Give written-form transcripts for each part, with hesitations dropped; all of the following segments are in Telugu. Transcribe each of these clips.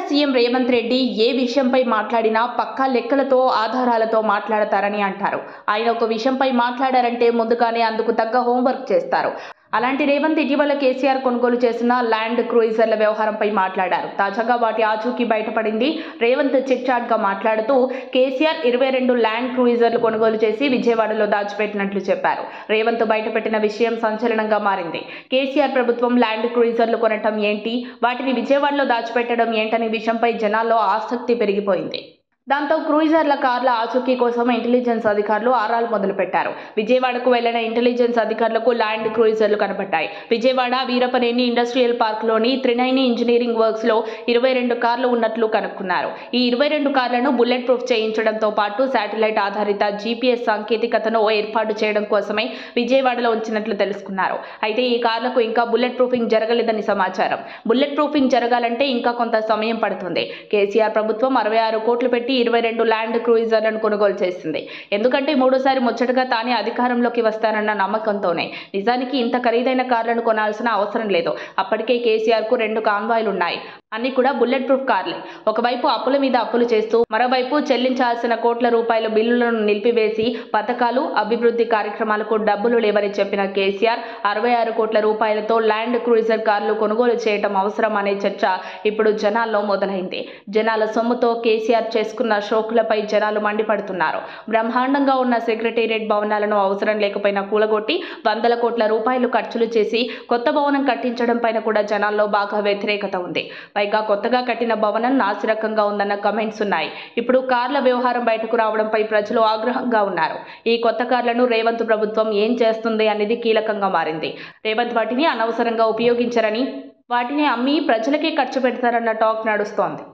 సీఎం రేవంత్ రెడ్డి ఏ విషయంపై మాట్లాడినా పక్కా లెక్కలతో ఆధారాలతో మాట్లాడతారని అంటారు. ఆయన ఒక విషయంపై మాట్లాడారంటే ముందుగానే అందుకు తగ్గ హోంవర్క్ చేస్తారు. అలాంటి రేవంత్ ఇటీవల కేసీఆర్ కొనుగోలు చేసిన ల్యాండ్ క్రూయిజర్ల వ్యవహారంపై మాట్లాడారు. తాజాగా వాటి ఆచూకీ బయటపడింది. రేవంత్ చిట్ చాట్ గా మాట్లాడుతూ కేసీఆర్ 22 ల్యాండ్ క్రూయిజర్లు కొనుగోలు చేసి విజయవాడలో దాచిపెట్టినట్లు చెప్పారు. రేవంత్ బయటపెట్టిన విషయం సంచలనంగా మారింది. కేసీఆర్ ప్రభుత్వం ల్యాండ్ క్రూయిజర్లు కొనటం ఏంటి, వాటిని విజయవాడలో దాచిపెట్టడం ఏంటనే విషయంపై జనాల్లో ఆసక్తి పెరిగిపోయింది. దాంతో క్రూయిజర్ల కార్ల ఆచూకీ కోసం ఇంటెలిజెన్స్ అధికారులు ఆరాలు మొదలుపెట్టారు. విజయవాడకు వెళ్లిన ఇంటెలిజెన్స్ అధికారులకు ల్యాండ్ క్రూయిజర్లు కనబడ్డాయి. విజయవాడ వీరపనేని ఇండస్ట్రియల్ పార్క్లోని త్రినైని ఇంజనీరింగ్ వర్క్స్ లో 22 కార్లు ఉన్నట్లు కనుక్కున్నారు. ఈ 22 కార్లను బుల్లెట్ ప్రూఫ్ చేయించడంతో పాటు శాటిలైట్ ఆధారిత జీపీఎస్ సాంకేతికతను ఏర్పాటు చేయడం కోసమే విజయవాడలో ఉంచినట్లు తెలుసుకున్నారు. అయితే ఈ కార్లకు ఇంకా బుల్లెట్ ప్రూఫింగ్ జరగలేదని సమాచారం. బుల్లెట్ ప్రూఫింగ్ జరగాలంటే ఇంకా కొంత సమయం పడుతుంది. కేసీఆర్ ప్రభుత్వం 66 కోట్లు పెట్టి 22 ల్యాండ్ క్రూయిజర్లను కొనుగోలు చేసింది. ఎందుకంటే మూడోసారి ముచ్చటగా తానే అధికారంలోకి వస్తారన్న నమ్మకంతోనే. నిజానికి ఇంత ఖరీదైన కార్లను కొనాల్సిన అవసరం లేదు. అప్పటికే కేసీఆర్ కు 2 కాన్వాయ్లు ఉన్నాయి. అన్ని కూడా బుల్లెట్ ప్రూఫ్ కార్లే. ఒకవైపు అప్పుల మీద అప్పులు చేస్తూ మరోవైపు చెల్లించాల్సిన కోట్ల రూపాయల బిల్లులను నిలిపివేసి పథకాలు, అభివృద్ధి కార్యక్రమాలకు డబ్బులు లేవని చెప్పిన కేసీఆర్ 66 కోట్ల రూపాయలతో ల్యాండ్ క్రూయిజర్ కార్లు కొనుగోలు చేయడం అవసరం అనే చర్చ ఇప్పుడు జనాల్లో మొదలైంది. జనాల సొమ్ముతో కేసీఆర్ చేసుకున్న షోకులపై జనాలు మండిపడుతున్నారు. బ్రహ్మాండంగా ఉన్న సెక్రటేరియట్ భవనాలను అవసరం లేకపోయినా కూలగొట్టి వందల కోట్ల రూపాయలు ఖర్చులు చేసి కొత్త భవనం కట్టించడం పైన కూడా జనాల్లో బాగా వ్యతిరేకత ఉంది. పైగా కొత్తగా కట్టిన భవనం నాసిరకంగా ఉందన్న కమెంట్స్ ఉన్నాయి. ఇప్పుడు కార్ల వ్యవహారం బయటకు రావడంపై ప్రజలు ఆగ్రహంగా ఉన్నారు. ఈ కొత్త కార్లను రేవంత్ ప్రభుత్వం ఏం చేస్తుంది అనేది కీలకంగా మారింది. రేవంత్ వాటిని అనవసరంగా ఉపయోగించరని, వాటిని అమ్మి ప్రజలకే ఖర్చు పెడతారన్న టాక్ నడుస్తోంది.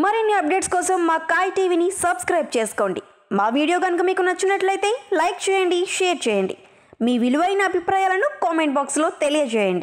మరిన్ని అప్డేట్స్ కోసం మా కాయ్ టీవీని సబ్స్క్రైబ్ చేసుకోండి. మా వీడియో కనుక మీకు నచ్చినట్లయితే లైక్ చేయండి, షేర్ చేయండి. మీ విలువైన అభిప్రాయాలను కామెంట్ బాక్స్లో తెలియజేయండి.